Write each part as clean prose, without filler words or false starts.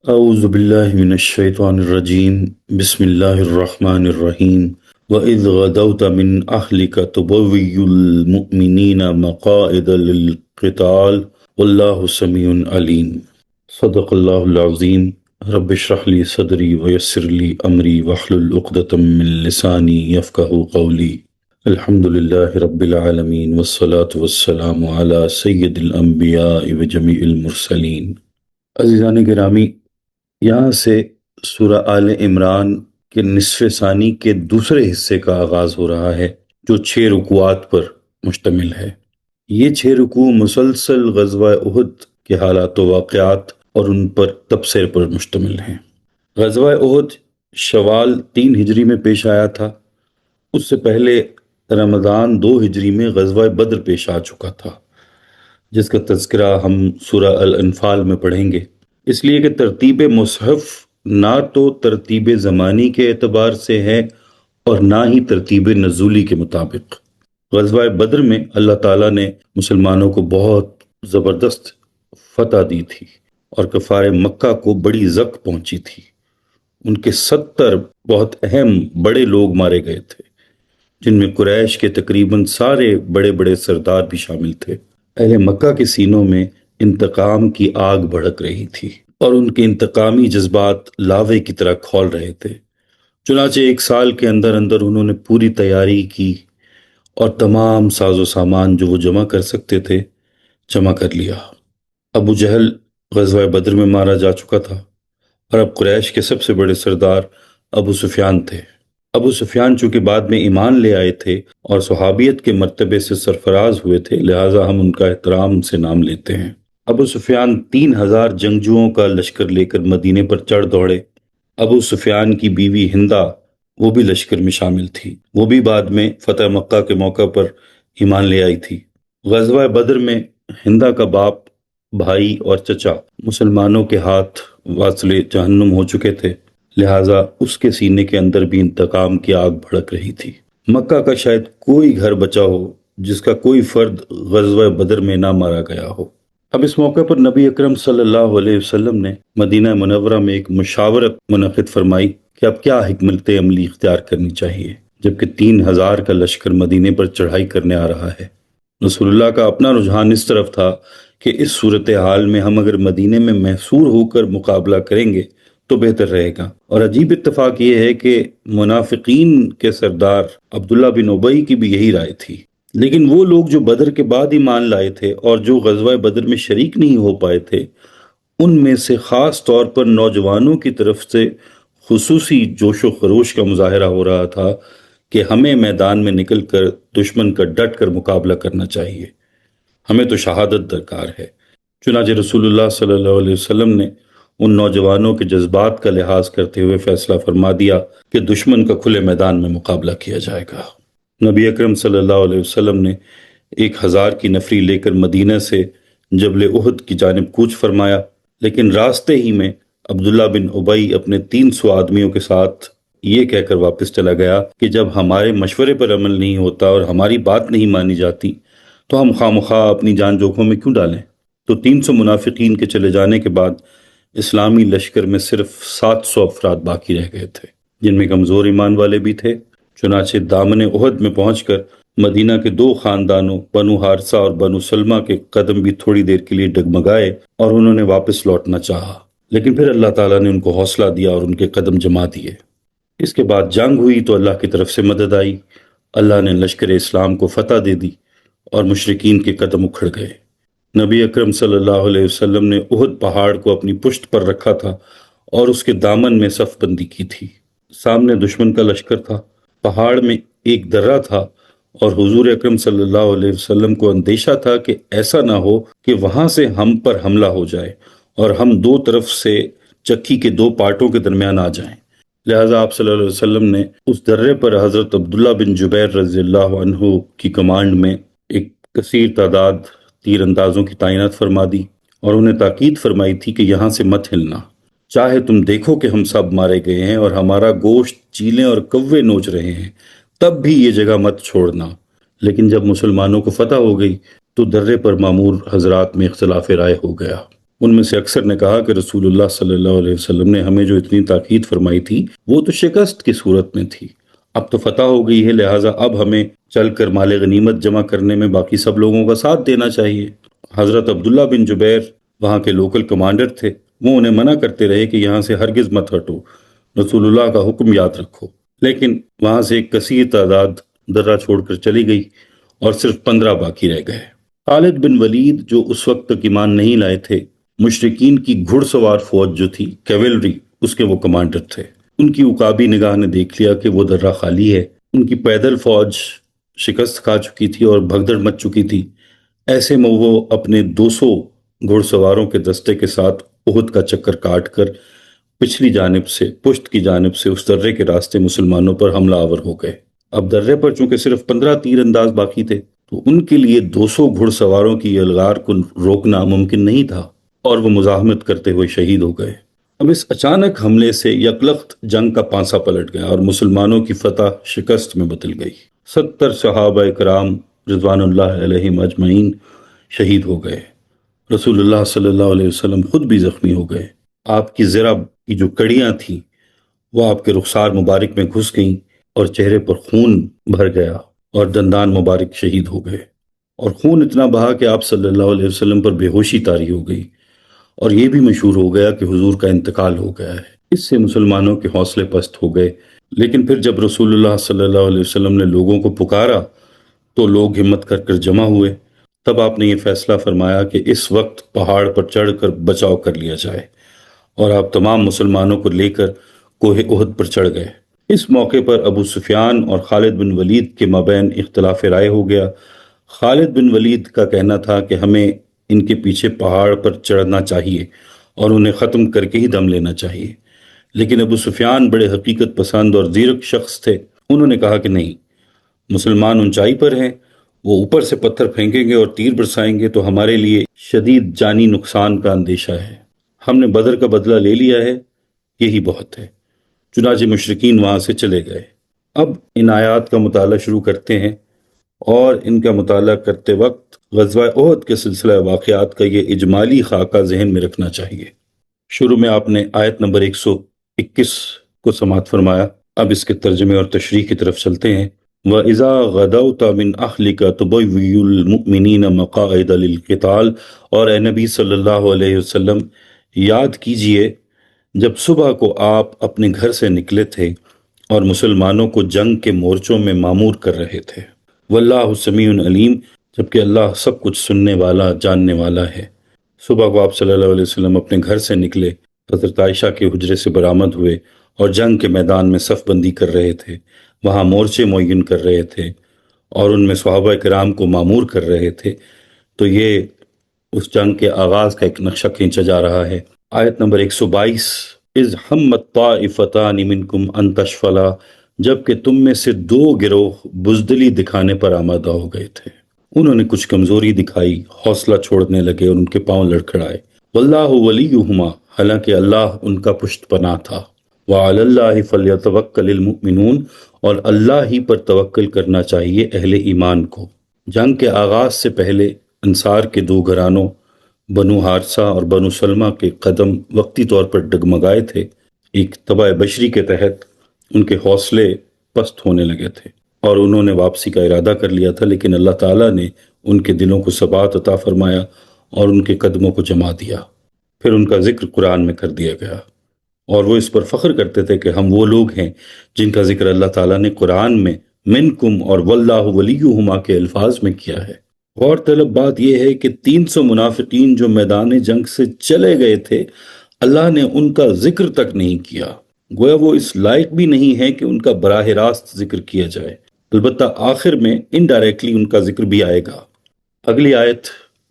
اعوذ باللہ من الشیطان الرجیم بسم اللہ الرحمن الرحیم وَإِذْ غَدَوْتَ مِنْ أَهْلِكَ تُبَوِّئُ الْمُؤْمِنِينَ مَقَاعِدَ لِلْقِتَالِ وَاللَّهُ سَمِيعٌ عَلِيمٌ۔ صدق اللہ العظیم۔ رب اشرح لی صدری ویسر لی امری واحلل عقدۃ من لسانی یفقہوا قولی۔ الحمد للہ رب العالمین والصلاة والسلام علی سید الانبیاء وجمیع المرسلین۔ عزیزان گرامی، یہاں سے سورہ آل عمران کے نصف ثانی کے دوسرے حصے کا آغاز ہو رہا ہے جو 6 رکوعات پر مشتمل ہے۔ یہ 6 رکوع مسلسل غزوہ احد کے حالات و واقعات اور ان پر تبصرے پر مشتمل ہیں۔ غزوہ احد شوال 3 ہجری میں پیش آیا تھا۔ اس سے پہلے رمضان 2 ہجری میں غزوہ بدر پیش آ چکا تھا، جس کا تذکرہ ہم سورہ الانفال میں پڑھیں گے، اس لیے کہ ترتیب مصحف نہ تو ترتیب زمانی کے اعتبار سے ہے اور نہ ہی ترتیب نزولی کے مطابق۔ غزوہ بدر میں اللہ تعالیٰ نے مسلمانوں کو بہت زبردست فتح دی تھی اور کفار مکہ کو بڑی زک پہنچی تھی۔ ان کے 70 بہت اہم بڑے لوگ مارے گئے تھے، جن میں قریش کے تقریباً سارے بڑے بڑے سردار بھی شامل تھے۔ اہل مکہ کے سینوں میں انتقام کی آگ بھڑک رہی تھی اور ان کے انتقامی جذبات لاوے کی طرح کھول رہے تھے۔ چنانچہ 1 سال کے اندر انہوں نے پوری تیاری کی اور تمام ساز و سامان جو وہ جمع کر سکتے تھے جمع کر لیا۔ ابو جہل غزوہ بدر میں مارا جا چکا تھا اور اب قریش کے سب سے بڑے سردار ابو سفیان تھے۔ ابو سفیان چونکہ بعد میں ایمان لے آئے تھے اور صحابیت کے مرتبے سے سرفراز ہوئے تھے، لہٰذا ہم ان کا احترام سے نام لیتے ہیں۔ ابو سفیان 3000 جنگجوؤں کا لشکر لے کر مدینے پر چڑھ دوڑے۔ ابو سفیان کی بیوی ہندا وہ بھی لشکر میں شامل تھی، وہ بھی بعد میں فتح مکہ کے موقع پر ایمان لے آئی تھی۔ غزوہ بدر میں ہندا کا باپ، بھائی اور چچا مسلمانوں کے ہاتھ واصل جہنم ہو چکے تھے، لہٰذا اس کے سینے کے اندر بھی انتقام کی آگ بھڑک رہی تھی۔ مکہ کا شاید کوئی گھر بچا ہو جس کا کوئی فرد غزوہ بدر میں نہ مارا گیا ہو۔ اب اس موقع پر نبی اکرم صلی اللہ علیہ وسلم نے مدینہ منورہ میں ایک مشاورت منعقد فرمائی کہ اب کیا حکمت عملی اختیار کرنی چاہیے، جبکہ 3000 کا لشکر مدینے پر چڑھائی کرنے آ رہا ہے۔ رسول اللہ کا اپنا رجحان اس طرف تھا کہ اس صورتحال میں ہم اگر مدینے میں محصور ہو کر مقابلہ کریں گے تو بہتر رہے گا۔ اور عجیب اتفاق یہ ہے کہ منافقین کے سردار عبداللہ بن ابی کی بھی یہی رائے تھی، لیکن وہ لوگ جو بدر کے بعد ایمان لائے تھے اور جو غزوہ بدر میں شریک نہیں ہو پائے تھے، ان میں سے خاص طور پر نوجوانوں کی طرف سے خصوصی جوش و خروش کا مظاہرہ ہو رہا تھا کہ ہمیں میدان میں نکل کر دشمن کا ڈٹ کر مقابلہ کرنا چاہیے، ہمیں تو شہادت درکار ہے۔ چنانچہ رسول اللہ صلی اللہ علیہ وسلم نے ان نوجوانوں کے جذبات کا لحاظ کرتے ہوئے فیصلہ فرما دیا کہ دشمن کا کھلے میدان میں مقابلہ کیا جائے گا۔ نبی اکرم صلی اللہ علیہ وسلم نے 1000 کی نفری لے کر مدینہ سے جبل احد کی جانب کوچ فرمایا، لیکن راستے ہی میں عبداللہ بن ابی اپنے 300 آدمیوں کے ساتھ یہ کہہ کر واپس چلا گیا کہ جب ہمارے مشورے پر عمل نہیں ہوتا اور ہماری بات نہیں مانی جاتی تو ہم خواہ اپنی جان جوکھوں میں کیوں ڈالیں۔ تو 300 منافقین کے چلے جانے کے بعد اسلامی لشکر میں صرف 700 افراد باقی رہ گئے تھے، جن میں کمزور ایمان والے بھی تھے۔ چنانچہ دامن احد میں پہنچ کر مدینہ کے 2 خاندانوں بنو حارثہ اور بنو سلمہ کے قدم بھی تھوڑی دیر کے لیے ڈگمگائے اور انہوں نے واپس لوٹنا چاہا، لیکن پھر اللہ تعالیٰ نے ان کو حوصلہ دیا اور ان کے قدم جما دیے۔ اس کے بعد جنگ ہوئی تو اللہ کی طرف سے مدد آئی، اللہ نے لشکر اسلام کو فتح دے دی اور مشرکین کے قدم اکھڑ گئے۔ نبی اکرم صلی اللہ علیہ وسلم نے احد پہاڑ کو اپنی پشت پر رکھا تھا اور اس کے دامن میں صف بندی کی تھی۔ سامنے دشمن کا لشکر تھا، پہاڑ میں ایک درہ تھا اور حضور اکرم صلی اللہ علیہ وسلم کو اندیشہ تھا کہ ایسا نہ ہو کہ وہاں سے ہم پر حملہ ہو جائے اور ہم 2 طرف سے چکی کے 2 پارٹوں کے درمیان آ جائیں، لہٰذا آپ صلی اللہ علیہ وسلم نے اس درے پر حضرت عبداللہ بن جبیر رضی اللہ عنہ کی کمانڈ میں ایک کثیر تعداد تیر اندازوں کی تعینات فرما دی اور انہیں تاکید فرمائی تھی کہ یہاں سے مت ہلنا، چاہے تم دیکھو کہ ہم سب مارے گئے ہیں اور ہمارا گوشت چیلیں اور کوے نوچ رہے ہیں، تب بھی یہ جگہ مت چھوڑنا۔ لیکن جب مسلمانوں کو فتح ہو گئی تو درے پر مامور حضرات میں اختلاف رائے ہو گیا۔ ان میں سے اکثر نے کہا کہ رسول اللہ صلی اللہ علیہ وسلم نے ہمیں جو اتنی تاکید فرمائی تھی وہ تو شکست کی صورت میں تھی، اب تو فتح ہو گئی ہے، لہٰذا اب ہمیں چل کر مال غنیمت جمع کرنے میں باقی سب لوگوں کا ساتھ دینا چاہیے۔ حضرت عبداللہ بن جبیر وہاں کے لوکل کمانڈر تھے، وہ انہیں منع کرتے رہے کہ یہاں سے ہرگز مت ہٹو، رسول اللہ کا حکم یاد رکھو، لیکن وہاں سے ایک کثیر تعداد درہ چھوڑ کر چلی گئی اور صرف 15 باقی رہ گئے۔ خالد بن ولید جو اس وقت تک ایمان نہیں لائے تھے، مشرکین کی گھڑ سوار فوج جو تھی کیولری، اس کے وہ کمانڈر تھے۔ ان کی عقابی نگاہ نے دیکھ لیا کہ وہ درہ خالی ہے، ان کی پیدل فوج شکست کھا چکی تھی اور بھگدڑ مچ چکی تھی۔ ایسے میں وہ اپنے 200 گھڑ سواروں کے دستے کے ساتھ احد کا چکر کاٹ کر پچھلی جانب سے، پشت کی جانب سے اس درے کے راستے مسلمانوں پر حملہ آور ہو گئے۔ اب درے پر چونکہ صرف 15 تیر انداز باقی تھے تو ان کے لیے 200 گھڑ سواروں کی یلغار کو روکنا ممکن نہیں تھا اور وہ مزاحمت کرتے ہوئے شہید ہو گئے۔ اب اس اچانک حملے سے یکلخت جنگ کا پانسا پلٹ گیا اور مسلمانوں کی فتح شکست میں بدل گئی۔ 70 صحابہ کرام رضوان اللہ علیہم اجمعین شہید ہو گئے۔ رسول اللہ صلی اللہ علیہ وسلم خود بھی زخمی ہو گئے۔ آپ کی زرہ کی جو کڑیاں تھیں وہ آپ کے رخسار مبارک میں گھس گئیں اور چہرے پر خون بھر گیا اور دندان مبارک شہید ہو گئے، اور خون اتنا بہا کہ آپ صلی اللہ علیہ وسلم پر بے ہوشی طاری ہو گئی، اور یہ بھی مشہور ہو گیا کہ حضور کا انتقال ہو گیا ہے۔ اس سے مسلمانوں کے حوصلے پست ہو گئے، لیکن پھر جب رسول اللہ صلی اللہ علیہ وسلم نے لوگوں کو پکارا تو لوگ ہمت کر کر جمع ہوئے۔ تب آپ نے یہ فیصلہ فرمایا کہ اس وقت پہاڑ پر چڑھ کر بچاؤ کر لیا جائے، اور آپ تمام مسلمانوں کو لے کر کوہ احد پر چڑھ گئے۔ اس موقع پر ابو سفیان اور خالد بن ولید کے مابین اختلاف رائے ہو گیا۔ خالد بن ولید کا کہنا تھا کہ ہمیں ان کے پیچھے پہاڑ پر چڑھنا چاہیے اور انہیں ختم کر کے ہی دم لینا چاہیے، لیکن ابو سفیان بڑے حقیقت پسند اور زیرک شخص تھے، انہوں نے کہا کہ نہیں، مسلمان اونچائی پر ہیں، وہ اوپر سے پتھر پھینکیں گے اور تیر برسائیں گے تو ہمارے لیے شدید جانی نقصان کا اندیشہ ہے، ہم نے بدر کا بدلہ لے لیا ہے، یہی بہت ہے۔ چنانچہ مشرکین وہاں سے چلے گئے۔ اب ان آیات کا مطالعہ شروع کرتے ہیں، اور ان کا مطالعہ کرتے وقت غزوہ احد کے سلسلہ واقعات کا یہ اجمالی خاکہ ذہن میں رکھنا چاہیے۔ شروع میں آپ نے آیت نمبر 121 کو سماعت فرمایا، اب اس کے ترجمے اور تشریح کی طرف چلتے ہیں۔ وَإِذَا غَدَوْتَ مِنْ أَهْلِكَ تُبَوِّئُ الْمُؤْمِنِينَ مَقَاعِدَ لِلْقِتَالِ، اور اے نبی صلی اللہ علیہ وسلم یاد کیجئے جب صبح کو آپ اپنے گھر سے نکلے تھے اور مسلمانوں کو جنگ کے مورچوں میں مامور کر رہے تھے۔ واللہ سمیع علیم، جبکہ اللہ سب کچھ سننے والا، جاننے والا ہے۔ صبح کو آپ صلی اللہ علیہ وسلم اپنے گھر سے نکلے، حضرت عائشہ کے حجرے سے برآمد ہوئے اور جنگ کے میدان میں صف بندی کر رہے تھے، وہاں مورچے معین کر رہے تھے اور ان میں صحابہ کرام کو مامور کر رہے تھے، تو یہ اس جنگ کے آغاز کا ایک نقشہ کھینچا جا رہا ہے۔ آیت نمبر 122، اذ ہمت طائفتان منکم ان تشفلا، جبکہ تم میں سے 2 گروہ بزدلی دکھانے پر آمادہ ہو گئے تھے، انہوں نے کچھ کمزوری دکھائی، حوصلہ چھوڑنے لگے اور ان کے پاؤں لڑکھڑائے۔ واللہ ولیہما، حالانکہ اللہ ان کا پشت پناہ تھا۔ وعلی اللہ فلیتوکل المؤمنون، اور اللہ ہی پر توکل کرنا چاہیے اہل ایمان کو۔ جنگ کے آغاز سے پہلے انصار کے 2 گھرانوں بنو حارثہ اور بنو سلمہ کے قدم وقتی طور پر ڈگمگائے تھے، ایک طبع بشری کے تحت ان کے حوصلے پست ہونے لگے تھے اور انہوں نے واپسی کا ارادہ کر لیا تھا، لیکن اللہ تعالیٰ نے ان کے دلوں کو ثبات عطا فرمایا اور ان کے قدموں کو جما دیا۔ پھر ان کا ذکر قرآن میں کر دیا گیا اور وہ اس پر فخر کرتے تھے کہ ہم وہ لوگ ہیں جن کا ذکر اللہ تعالیٰ نے قرآن میں منکم اور واللہ ولیہما کے الفاظ میں کیا ہے۔ غور طلب بات یہ ہے کہ 300 منافقین جو میدان جنگ سے چلے گئے تھے، اللہ نے ان کا ذکر تک نہیں کیا، گویا وہ اس لائق بھی نہیں ہے کہ ان کا براہ راست ذکر کیا جائے، البتہ آخر میں انڈائریکٹلی ان کا ذکر بھی آئے گا۔ اگلی آیت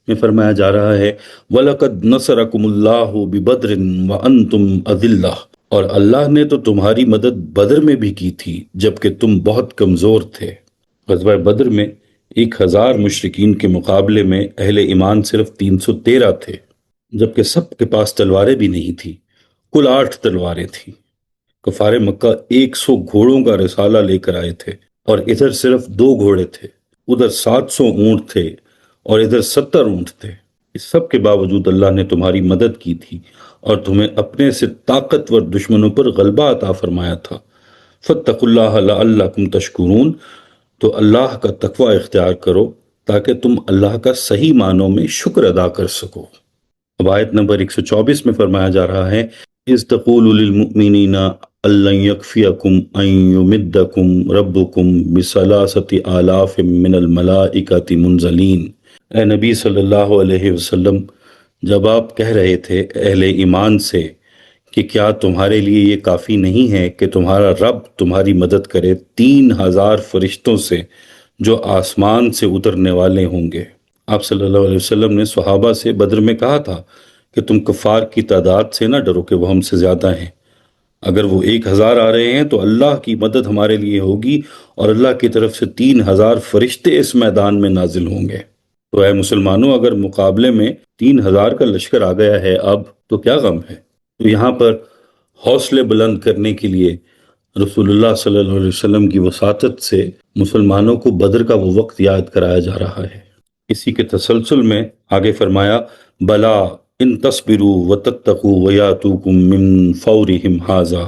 میں فرمایا جا رہا ہے وَلَقَدْ نَصَرَكُمُ اللَّهُ بِبَدْرٍ وَأَنْتُمْ أَذِلَّةٌ، اور اللہ نے تو تمہاری مدد بدر میں بھی کی تھی جبکہ تم بہت کمزور تھے۔ غزوہ بدر میں 1000 مشرکین کے مقابلے میں اہل ایمان صرف 313 تھے، جبکہ سب کے پاس تلواریں بھی نہیں تھی، کل 8 تلواریں تھیں۔ کفار مکہ 100 گھوڑوں کا رسالہ لے کر آئے تھے اور ادھر صرف 2 گھوڑے تھے، ادھر 700 اونٹ تھے اور ادھر 70 اونٹ تھے۔ اس سب کے باوجود اللہ نے تمہاری مدد کی تھی اور تمہیں اپنے سے طاقتور دشمنوں پر غلبہ عطا فرمایا تھا۔ فاتقوا اللہ لعلکم تشکرون، تو اللہ کا تقوی اختیار کرو تاکہ تم اللہ کا صحیح معنوں میں شکر ادا کر سکو۔ اب آیت نمبر 124 میں فرمایا جا رہا ہے، اذ تقول للمؤمنین ان لن یکفیکم ان یمدکم ربکم بثلاثۃ آلاف من الملائکۃ منزلین۔ اے نبی صلی اللہ علیہ وسلم، جب آپ کہہ رہے تھے اہل ایمان سے کہ کیا تمہارے لیے یہ کافی نہیں ہے کہ تمہارا رب تمہاری مدد کرے 3000 فرشتوں سے جو آسمان سے اترنے والے ہوں گے۔ آپ صلی اللہ علیہ وسلم نے صحابہ سے بدر میں کہا تھا کہ تم کفار کی تعداد سے نہ ڈرو کہ وہ ہم سے زیادہ ہیں، اگر وہ 1000 آ رہے ہیں تو اللہ کی مدد ہمارے لیے ہوگی اور اللہ کی طرف سے 3000 فرشتے اس میدان میں نازل ہوں گے۔ تو اے مسلمانوں، اگر مقابلے میں 3000 کا لشکر آ گیا ہے اب تو کیا غم ہے؟ تو یہاں پر حوصلے بلند کرنے کے لیے رسول اللہ صلی اللہ علیہ وسلم کی وساطت سے مسلمانوں کو بدر کا وہ وقت یاد کرایا جا رہا ہے۔ اسی کے تسلسل میں آگے فرمایا، بلا ان تصبروا وتتقوا ویاتوکم من فورہم ھذا،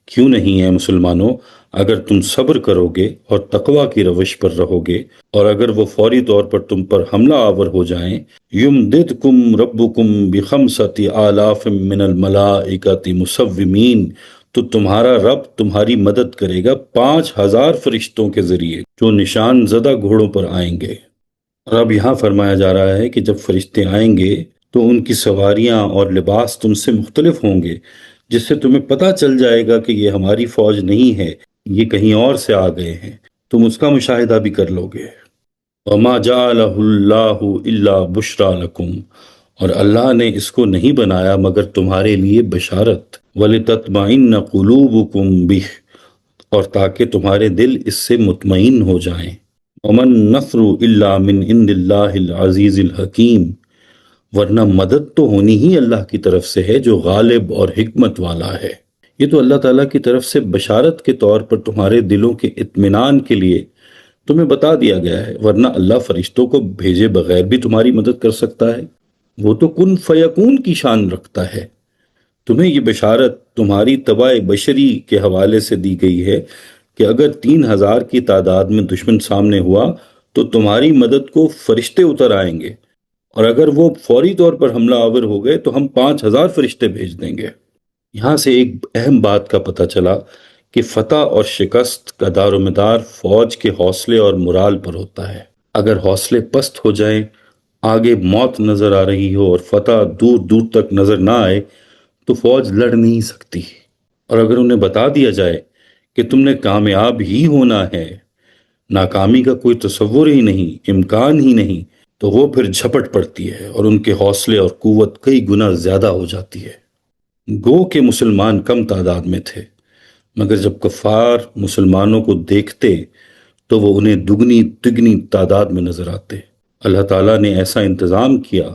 کیوں نہیں ہے مسلمانوں، اگر تم صبر کرو گے اور تقوی کی روش پر رہو گے اور اگر وہ فوری طور پر تم پر حملہ آور ہو جائیں، یمددکم ربکم بخمسۃ آلاف من الملائکۃ مسومین، تو تمہارا رب تمہاری مدد کرے گا 5000 فرشتوں کے ذریعے جو نشان زدہ گھوڑوں پر آئیں گے۔ اور اب یہاں فرمایا جا رہا ہے کہ جب فرشتے آئیں گے تو ان کی سواریاں اور لباس تم سے مختلف ہوں گے، جس سے تمہیں پتہ چل جائے گا کہ یہ ہماری فوج نہیں ہے، یہ کہیں اور سے آ گئے ہیں، تم اس کا مشاہدہ بھی کر لو گے۔ وَمَا جَعَلَهُ اللَّهُ إِلَّا بُشْرَىٰ لَكُمْ، اور اللہ نے اس کو نہیں بنایا مگر تمہارے لیے بشارت، وَلِتَطْمَئِنَّ قُلُوبُكُمْ بِهِ، اور تاکہ تمہارے دل اس سے مطمئن ہو جائیں۔ وَمَن نَّصْرُ إِلَّا مِنْ عِندِ اللَّهِ الْعَزِيزِ الْحَكِيمِ، ورنہ مدد تو ہونی ہی اللہ کی طرف سے ہے جو غالب اور حکمت والا ہے۔ یہ تو اللہ تعالیٰ کی طرف سے بشارت کے طور پر تمہارے دلوں کے اطمینان کے لیے تمہیں بتا دیا گیا ہے، ورنہ اللہ فرشتوں کو بھیجے بغیر بھی تمہاری مدد کر سکتا ہے، وہ تو کن فیکون کی شان رکھتا ہے۔ تمہیں یہ بشارت تمہاری طبع بشری کے حوالے سے دی گئی ہے کہ اگر 3000 کی تعداد میں دشمن سامنے ہوا تو تمہاری مدد کو فرشتے اتر آئیں گے، اور اگر وہ فوری طور پر حملہ آور ہو گئے تو ہم 5000 فرشتے بھیج دیں گے۔ یہاں سے ایک اہم بات کا پتہ چلا کہ فتح اور شکست کا دار و مدار فوج کے حوصلے اور مرال پر ہوتا ہے۔ اگر حوصلے پست ہو جائیں، آگے موت نظر آ رہی ہو اور فتح دور دور تک نظر نہ آئے تو فوج لڑ نہیں سکتی، اور اگر انہیں بتا دیا جائے کہ تم نے کامیاب ہی ہونا ہے، ناکامی کا کوئی تصور ہی نہیں، امکان ہی نہیں، تو وہ پھر جھپٹ پڑتی ہے اور ان کے حوصلے اور قوت کئی گنا زیادہ ہو جاتی ہے۔ گو کہ مسلمان کم تعداد میں تھے، مگر جب کفار مسلمانوں کو دیکھتے تو وہ انہیں دگنی تگنی تعداد میں نظر آتے۔ اللہ تعالیٰ نے ایسا انتظام کیا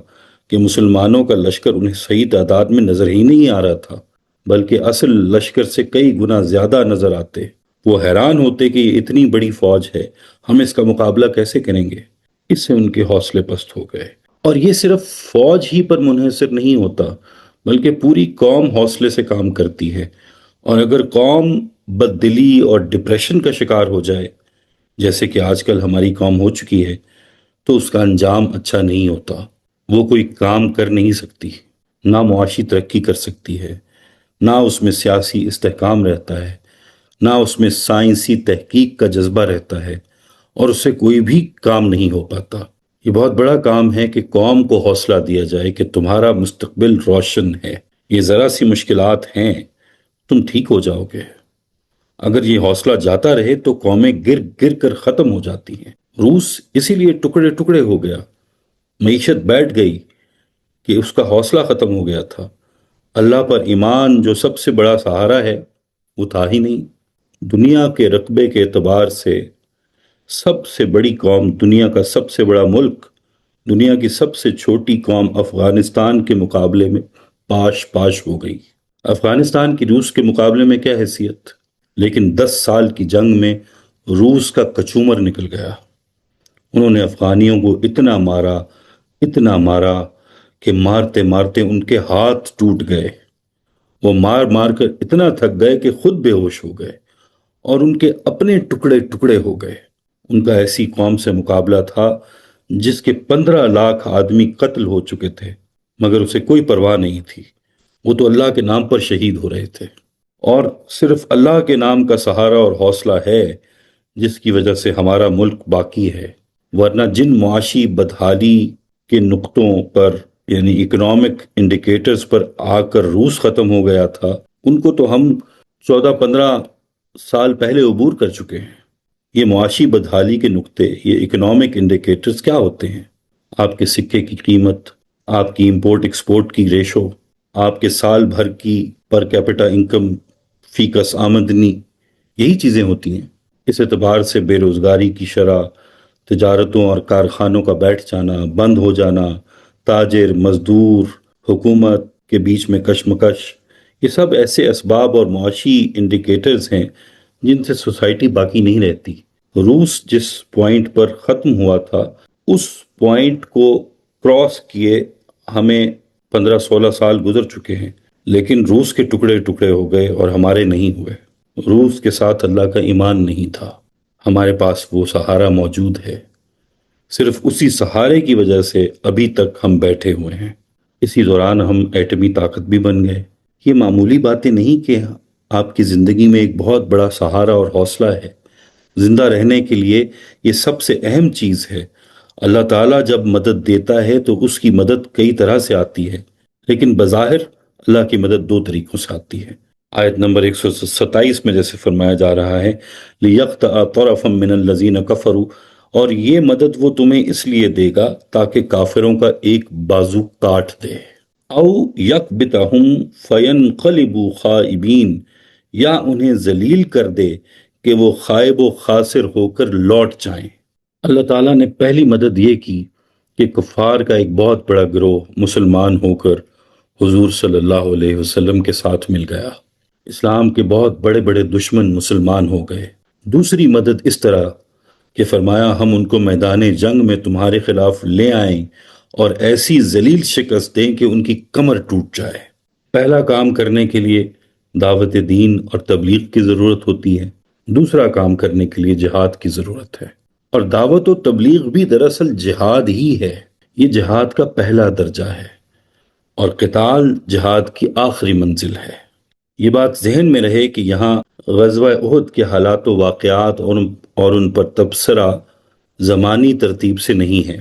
کہ مسلمانوں کا لشکر انہیں صحیح تعداد میں نظر ہی نہیں آ رہا تھا، بلکہ اصل لشکر سے کئی گنا زیادہ نظر آتے۔ وہ حیران ہوتے کہ یہ اتنی بڑی فوج ہے، ہم اس کا مقابلہ کیسے کریں گے؟ اس سے ان کے حوصلے پست ہو گئے۔ اور یہ صرف فوج ہی پر منحصر نہیں ہوتا، بلکہ پوری قوم حوصلے سے کام کرتی ہے، اور اگر قوم بددلی اور ڈپریشن کا شکار ہو جائے، جیسے کہ آج کل ہماری قوم ہو چکی ہے، تو اس کا انجام اچھا نہیں ہوتا۔ وہ کوئی کام کر نہیں سکتی، نہ معاشی ترقی کر سکتی ہے، نہ اس میں سیاسی استحکام رہتا ہے، نہ اس میں سائنسی تحقیق کا جذبہ رہتا ہے، اور اس سے کوئی بھی کام نہیں ہو پاتا۔ یہ بہت بڑا کام ہے کہ قوم کو حوصلہ دیا جائے کہ تمہارا مستقبل روشن ہے، یہ ذرا سی مشکلات ہیں، تم ٹھیک ہو جاؤ گے۔ اگر یہ حوصلہ جاتا رہے تو قومیں گر گر کر ختم ہو جاتی ہیں۔ روس اسی لیے ٹکڑے ٹکڑے ہو گیا، معیشت بیٹھ گئی کہ اس کا حوصلہ ختم ہو گیا تھا۔ اللہ پر ایمان جو سب سے بڑا سہارا ہے وہ تھا ہی نہیں۔ دنیا کے رقبے کے اعتبار سے سب سے بڑی قوم، دنیا کا سب سے بڑا ملک، دنیا کی سب سے چھوٹی قوم افغانستان کے مقابلے میں پاش پاش ہو گئی۔ افغانستان کی روس کے مقابلے میں کیا حیثیت؟ لیکن 10 سال کی جنگ میں روس کا کچومر نکل گیا۔ انہوں نے افغانیوں کو اتنا مارا، اتنا مارا کہ مارتے مارتے ان کے ہاتھ ٹوٹ گئے، وہ مار مار کر اتنا تھک گئے کہ خود بے ہوش ہو گئے اور ان کے اپنے ٹکڑے ٹکڑے ہو گئے۔ ان کا ایسی قوم سے مقابلہ تھا جس کے 15 لاکھ آدمی قتل ہو چکے تھے، مگر اسے کوئی پرواہ نہیں تھی، وہ تو اللہ کے نام پر شہید ہو رہے تھے۔ اور صرف اللہ کے نام کا سہارا اور حوصلہ ہے جس کی وجہ سے ہمارا ملک باقی ہے، ورنہ جن معاشی بدحالی کے نقطوں پر یعنی اکنامک انڈیکیٹرز پر آ کر روس ختم ہو گیا تھا، ان کو تو ہم 14-15 سال پہلے عبور کر چکے ہیں۔ یہ معاشی بدحالی کے نقطے، یہ اکنامک انڈیکیٹرز کیا ہوتے ہیں؟ آپ کے سکے کی قیمت، آپ کی امپورٹ ایکسپورٹ کی ریشو، آپ کے سال بھر کی پر کیپٹا انکم، فی کس آمدنی، یہی چیزیں ہوتی ہیں۔ اس اعتبار سے بے روزگاری کی شرح، تجارتوں اور کارخانوں کا بیٹھ جانا، بند ہو جانا، تاجر، مزدور، حکومت کے بیچ میں کشمکش، یہ سب ایسے اسباب اور معاشی انڈیکیٹرز ہیں جن سے سوسائٹی باقی نہیں رہتی۔ روس جس پوائنٹ پر ختم ہوا تھا، اس پوائنٹ کو کراس کیے ہمیں 15-16 سال گزر چکے ہیں، لیکن روس کے ٹکڑے ٹکڑے ہو گئے اور ہمارے نہیں ہوئے۔ روس کے ساتھ اللہ کا ایمان نہیں تھا، ہمارے پاس وہ سہارا موجود ہے، صرف اسی سہارے کی وجہ سے ابھی تک ہم بیٹھے ہوئے ہیں۔ اسی دوران ہم ایٹمی طاقت بھی بن گئے۔ یہ معمولی باتیں نہیں کہ آپ کی زندگی میں ایک بہت بڑا سہارا اور حوصلہ ہے۔ زندہ رہنے کے لیے یہ سب سے اہم چیز ہے۔ اللہ تعالیٰ جب مدد دیتا ہے تو اس کی مدد کئی طرح سے آتی ہے، لیکن بظاہر اللہ کی مدد 2 طریقوں سے آتی ہے۔ آیت نمبر 127 میں جیسے فرمایا جا رہا ہے، لِيَقْطَعَ طَرَفًا مِّنَ الَّذِينَ كَفَرُوا، اور یہ مدد وہ تمہیں اس لیے دے گا تاکہ کافروں کا ایک بازو کاٹ دے۔ او یکبتہم فینقلبوا خائبین، یا انہیں ذلیل کر دے کہ وہ خائب و خاسر ہو کر لوٹ جائیں۔ اللہ تعالیٰ نے پہلی مدد یہ کی کہ کفار کا ایک بہت بڑا گروہ مسلمان ہو کر حضور صلی اللہ علیہ وسلم کے ساتھ مل گیا۔ اسلام کے بہت بڑے بڑے دشمن مسلمان ہو گئے۔ دوسری مدد اس طرح کہ فرمایا ہم ان کو میدان جنگ میں تمہارے خلاف لے آئیں اور ایسی ذلیل شکست دیں کہ ان کی کمر ٹوٹ جائے۔ پہلا کام کرنے کے لیے دعوت دین اور تبلیغ کی ضرورت ہوتی ہے، دوسرا کام کرنے کے لیے جہاد کی ضرورت ہے، اور دعوت و تبلیغ بھی دراصل جہاد ہی ہے۔ یہ جہاد کا پہلا درجہ ہے اور قتال جہاد کی آخری منزل ہے۔ یہ بات ذہن میں رہے کہ یہاں غزوہ احد کے حالات و واقعات اور ان پر تبصرہ زمانی ترتیب سے نہیں ہے۔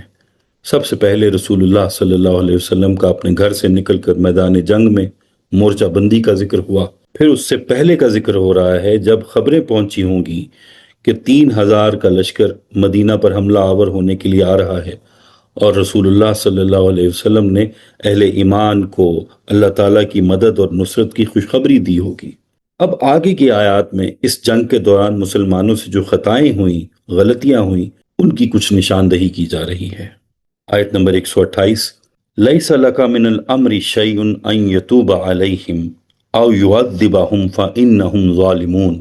سب سے پہلے رسول اللہ صلی اللہ علیہ وسلم کا اپنے گھر سے نکل کر میدان جنگ میں مورچہ بندی کا ذکر ہوا، پھر اس سے پہلے کا ذکر ہو رہا ہے جب خبریں پہنچی ہوں گی کہ 3,000 کا لشکر مدینہ پر حملہ آور ہونے کے لیے آ رہا ہے، اور رسول اللہ صلی اللہ علیہ وسلم نے اہل ایمان کو اللہ تعالیٰ کی مدد اور نصرت کی خوشخبری دی ہوگی۔ اب آگے کی آیات میں اس جنگ کے دوران مسلمانوں سے جو خطائیں ہوئیں، غلطیاں ہوئیں، ان کی کچھ نشاندہی کی جا رہی ہے۔ آیت نمبر 128، لَيْسَ لَكَ مِنَ الْأَمْرِ شَيْءٌ أَن يَتُوبَ عَلَيْهِمْ أَوْ يُعَذِّبَهُمْ فَإِنَّهُمْ ظَالِمُونَ۔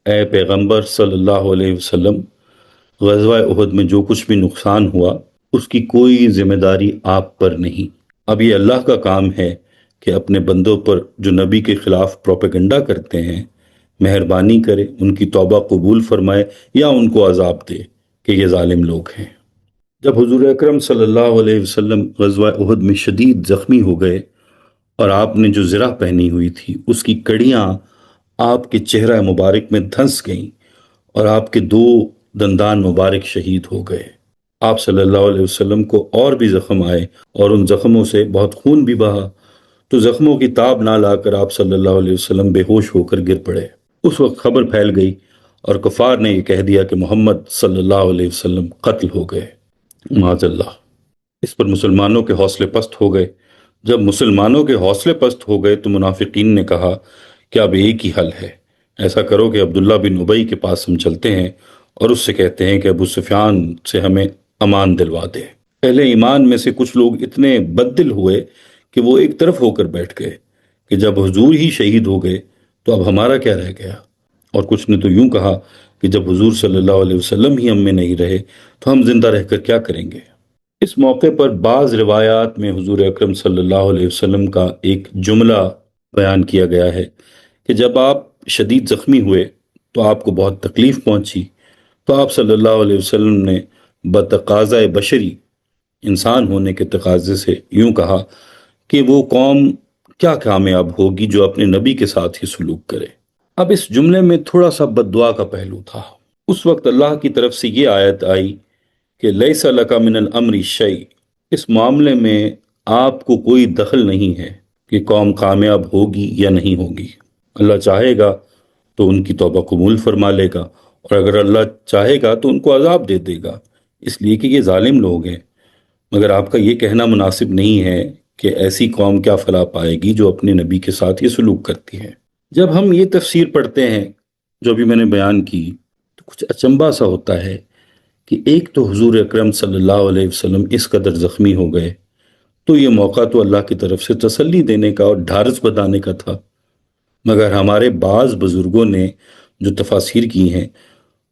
اے پیغمبر صلی اللہ علیہ وسلم، غزوہ احد میں جو کچھ بھی نقصان ہوا اس کی کوئی ذمہ داری آپ پر نہیں۔ اب یہ اللہ کا کام ہے کہ اپنے بندوں پر جو نبی کے خلاف پروپیگنڈا کرتے ہیں مہربانی کرے، ان کی توبہ قبول فرمائے یا ان کو عذاب دے کہ یہ ظالم لوگ ہیں۔ جب حضور اکرم صلی اللہ علیہ وسلم غزوہ احد میں شدید زخمی ہو گئے اور آپ نے جو زرہ پہنی ہوئی تھی اس کی کڑیاں آپ کے چہرہ مبارک میں دھنس گئیں اور آپ کے 2 دندان مبارک شہید ہو گئے۔ آپ صلی اللہ علیہ وسلم کو اور بھی زخم آئے اور ان زخموں سے بہت خون بھی بہا، تو زخموں کی تاب نہ لا کر آپ صلی اللہ علیہ وسلم بے ہوش ہو کر گر پڑے۔ اس وقت خبر پھیل گئی اور کفار نے یہ کہہ دیا کہ محمد صلی اللہ علیہ وسلم قتل ہو گئے، معاذ اللہ۔ اس پر مسلمانوں کے حوصلے پست ہو گئے۔ جب مسلمانوں کے حوصلے پست ہو گئے تو منافقین نے کہا کہ اب ایک ہی حل ہے، ایسا کرو کہ عبداللہ بن ابی کے پاس ہم چلتے ہیں اور اس سے کہتے ہیں کہ ابو سفیان سے ہمیں امان دلوا دے۔ اہل ایمان میں سے کچھ لوگ اتنے بددل ہوئے کہ وہ ایک طرف ہو کر بیٹھ گئے کہ جب حضور ہی شہید ہو گئے تو اب ہمارا کیا رہ گیا، اور کچھ نے تو یوں کہا کہ جب حضور صلی اللہ علیہ وسلم ہی ہم میں نہیں رہے تو ہم زندہ رہ کر کیا کریں گے۔ اس موقع پر بعض روایات میں حضور اکرم صلی اللہ علیہ وسلم کا ایک جملہ بیان کیا گیا ہے کہ جب آپ شدید زخمی ہوئے تو آپ کو بہت تکلیف پہنچی، تو آپ صلی اللہ علیہ وسلم نے بتقاضۂ بشری، انسان ہونے کے تقاضے سے یوں کہا کہ وہ قوم کیا کامیاب ہوگی جو اپنے نبی کے ساتھ ہی سلوک کرے۔ اب اس جملے میں تھوڑا سا بد دعا کا پہلو تھا۔ اس وقت اللہ کی طرف سے یہ آیت آئی کہ لیس لک من الامر شیء، اس معاملے میں آپ کو کوئی دخل نہیں ہے کہ قوم کامیاب ہوگی یا نہیں ہوگی۔ اللہ چاہے گا تو ان کی توبہ قبول فرما لے گا، اور اگر اللہ چاہے گا تو ان کو عذاب دے دے گا، اس لیے کہ یہ ظالم لوگ ہیں۔ مگر آپ کا یہ کہنا مناسب نہیں ہے کہ ایسی قوم کیا فلاح پائے گی جو اپنے نبی کے ساتھ یہ سلوک کرتی ہے۔ جب ہم یہ تفسیر پڑھتے ہیں جو بھی میں نے بیان کی تو کچھ اچنبھا سا ہوتا ہے کہ ایک تو حضور اکرم صلی اللہ علیہ وسلم اس قدر زخمی ہو گئے، تو یہ موقع تو اللہ کی طرف سے تسلی دینے کا اور ڈھارس بتانے کا تھا، مگر ہمارے بعض بزرگوں نے جو تفاسیر کی ہیں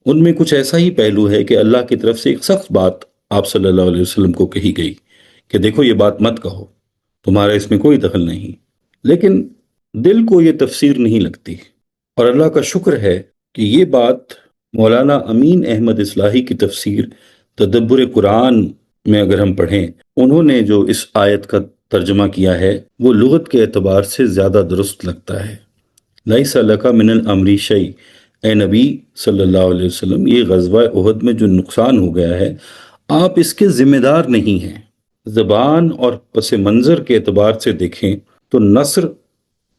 ان میں کچھ ایسا ہی پہلو ہے کہ اللہ کی طرف سے ایک سخت بات آپ صلی اللہ علیہ وسلم کو کہی گئی کہ دیکھو یہ بات مت کہو، تمہارا اس میں کوئی دخل نہیں۔ لیکن دل کو یہ تفسیر نہیں لگتی، اور اللہ کا شکر ہے کہ یہ بات مولانا امین احمد اصلاحی کی تفسیر تدبر قرآن میں اگر ہم پڑھیں، انہوں نے جو اس آیت کا ترجمہ کیا ہے وہ لغت کے اعتبار سے زیادہ درست لگتا ہے۔ لیس لک من الامر شیء، اے نبی صلی اللہ علیہ وسلم، یہ غزوہ احد میں جو نقصان ہو گیا ہے آپ اس کے ذمہ دار نہیں ہیں۔ زبان اور پس منظر کے اعتبار سے دیکھیں تو نصر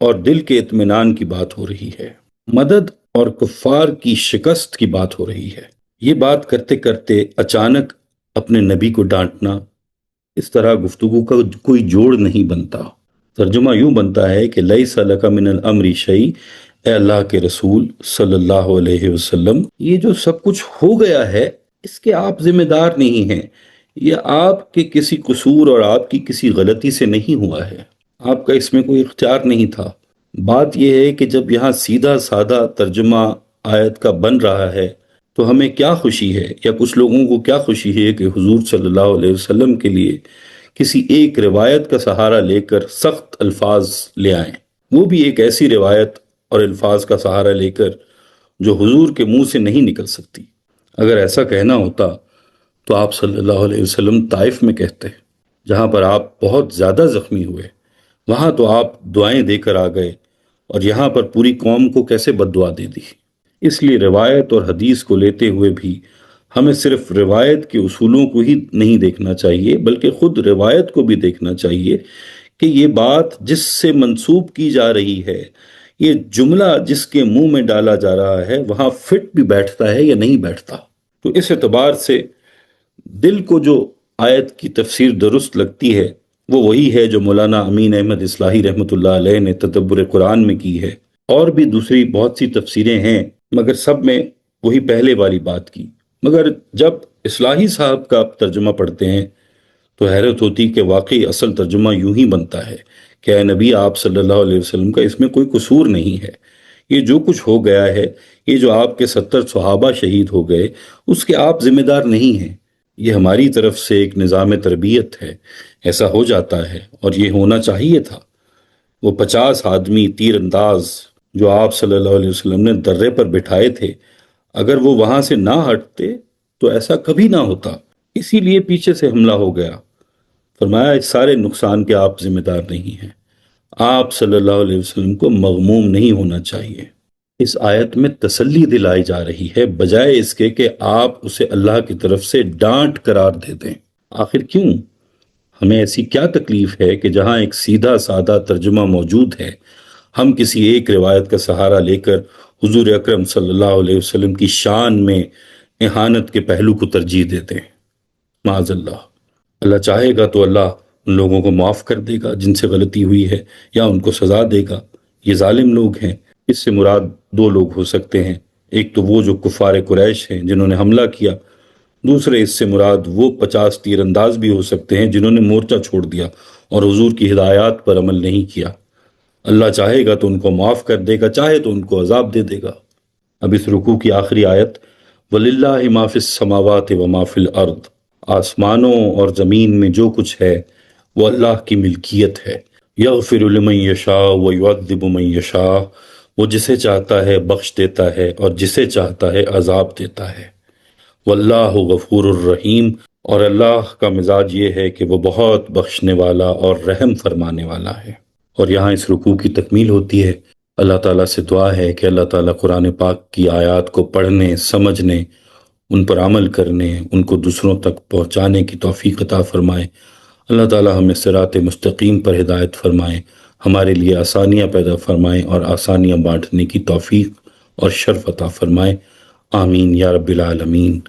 اور دل کے اطمینان کی بات ہو رہی ہے، مدد اور کفار کی شکست کی بات ہو رہی ہے۔ یہ بات کرتے کرتے اچانک اپنے نبی کو ڈانٹنا، اس طرح گفتگو کا کوئی جوڑ نہیں بنتا۔ ترجمہ یوں بنتا ہے کہ لیس لک من الامر شیء، اے اللہ کے رسول صلی اللہ علیہ وسلم، یہ جو سب کچھ ہو گیا ہے اس کے آپ ذمہ دار نہیں ہیں، یہ آپ کے کسی قصور اور آپ کی کسی غلطی سے نہیں ہوا ہے، آپ کا اس میں کوئی اختیار نہیں تھا۔ بات یہ ہے کہ جب یہاں سیدھا سادہ ترجمہ آیت کا بن رہا ہے تو ہمیں کیا خوشی ہے، یا کچھ لوگوں کو کیا خوشی ہے کہ حضور صلی اللہ علیہ وسلم کے لیے کسی ایک روایت کا سہارا لے کر سخت الفاظ لے آئیں، وہ بھی ایک ایسی روایت اور الفاظ کا سہارا لے کر جو حضور کے منہ سے نہیں نکل سکتی۔ اگر ایسا کہنا ہوتا تو آپ صلی اللہ علیہ وسلم طائف میں کہتے، جہاں پر آپ بہت زیادہ زخمی ہوئے، وہاں تو آپ دعائیں دے کر آ گئے، اور یہاں پر پوری قوم کو کیسے بد دعا دے دی۔ اس لیے روایت اور حدیث کو لیتے ہوئے بھی ہمیں صرف روایت کے اصولوں کو ہی نہیں دیکھنا چاہیے، بلکہ خود روایت کو بھی دیکھنا چاہیے کہ یہ بات جس سے منسوب کی جا رہی ہے، یہ جملہ جس کے منہ میں ڈالا جا رہا ہے، وہاں فٹ بھی بیٹھتا ہے یا نہیں بیٹھتا۔ تو اس اعتبار سے دل کو جو آیت کی تفسیر درست لگتی ہے وہ وہی ہے جو مولانا امین احمد اصلاحی رحمۃ اللہ علیہ نے تدبر قرآن میں کی ہے، اور بھی دوسری بہت سی تفسیریں ہیں، مگر سب میں وہی پہلے والی بات کی۔ مگر جب اصلاحی صاحب کا ترجمہ پڑھتے ہیں تو حیرت ہوتی کہ واقعی اصل ترجمہ یوں ہی بنتا ہے کہ اے نبی آپ صلی اللہ علیہ وسلم کا اس میں کوئی قصور نہیں ہے، یہ جو کچھ ہو گیا ہے، یہ جو آپ کے 70 صحابہ شہید ہو گئے، اس کے آپ ذمہ دار نہیں ہیں، یہ ہماری طرف سے ایک نظام تربیت ہے، ایسا ہو جاتا ہے اور یہ ہونا چاہیے تھا۔ وہ 50 آدمی تیر انداز جو آپ صلی اللہ علیہ وسلم نے درے پر بٹھائے تھے، اگر وہ وہاں سے نہ ہٹتے تو ایسا کبھی نہ ہوتا، اسی لیے پیچھے سے حملہ ہو گیا۔ فرمایا اس سارے نقصان کے آپ ذمہ دار نہیں ہیں، آپ صلی اللہ علیہ وسلم کو مغموم نہیں ہونا چاہیے۔ اس آیت میں تسلی دلائی جا رہی ہے بجائے اس کے کہ آپ اسے اللہ کی طرف سے ڈانٹ قرار دے دیں۔ آخر کیوں؟ ہمیں ایسی کیا تکلیف ہے کہ جہاں ایک سیدھا سادہ ترجمہ موجود ہے، ہم کسی ایک روایت کا سہارا لے کر حضور اکرم صلی اللہ علیہ وسلم کی شان میں اہانت کے پہلو کو ترجیح دیتے ہیں؟ معاذ اللہ۔ اللہ چاہے گا تو اللہ ان لوگوں کو معاف کر دے گا جن سے غلطی ہوئی ہے، یا ان کو سزا دے گا۔ یہ ظالم لوگ ہیں، اس سے مراد دو لوگ ہو سکتے ہیں، ایک تو وہ جو کفار قریش ہیں جنہوں نے حملہ کیا، دوسرے اس سے مراد وہ 50 تیر انداز بھی ہو سکتے ہیں جنہوں نے مورچہ چھوڑ دیا اور حضور کی ہدایات پر عمل نہیں کیا۔ اللہ چاہے گا تو ان کو معاف کر دے گا، چاہے تو ان کو عذاب دے دے گا۔ اب اس رکوع کی آخری آیت وَلِلَّهِ مَا فِي السَّمَاوَاتِ وَمَا فِي الْأَرْضِ، آسمانوں اور زمین میں جو کچھ ہے وہ اللہ کی ملکیت ہے۔ یغفر لمن یشاء ویعذب من یشاء، وہ جسے چاہتا ہے بخش دیتا ہے اور جسے چاہتا ہے عذاب دیتا ہے۔ واللہ غفور الرحیم، اور اللہ کا مزاج یہ ہے کہ وہ بہت بخشنے والا اور رحم فرمانے والا ہے۔ اور یہاں اس رکوع کی تکمیل ہوتی ہے۔ اللہ تعالیٰ سے دعا ہے کہ اللہ تعالیٰ قرآن پاک کی آیات کو پڑھنے، سمجھنے، ان پر عمل کرنے، ان کو دوسروں تک پہنچانے کی توفیق عطا فرمائے۔ اللہ تعالیٰ ہمیں صراط مستقیم پر ہدایت فرمائے، ہمارے لیے آسانیاں پیدا فرمائے اور آسانیاں بانٹنے کی توفیق اور شرف عطا فرمائے۔ آمین یا رب العالمین۔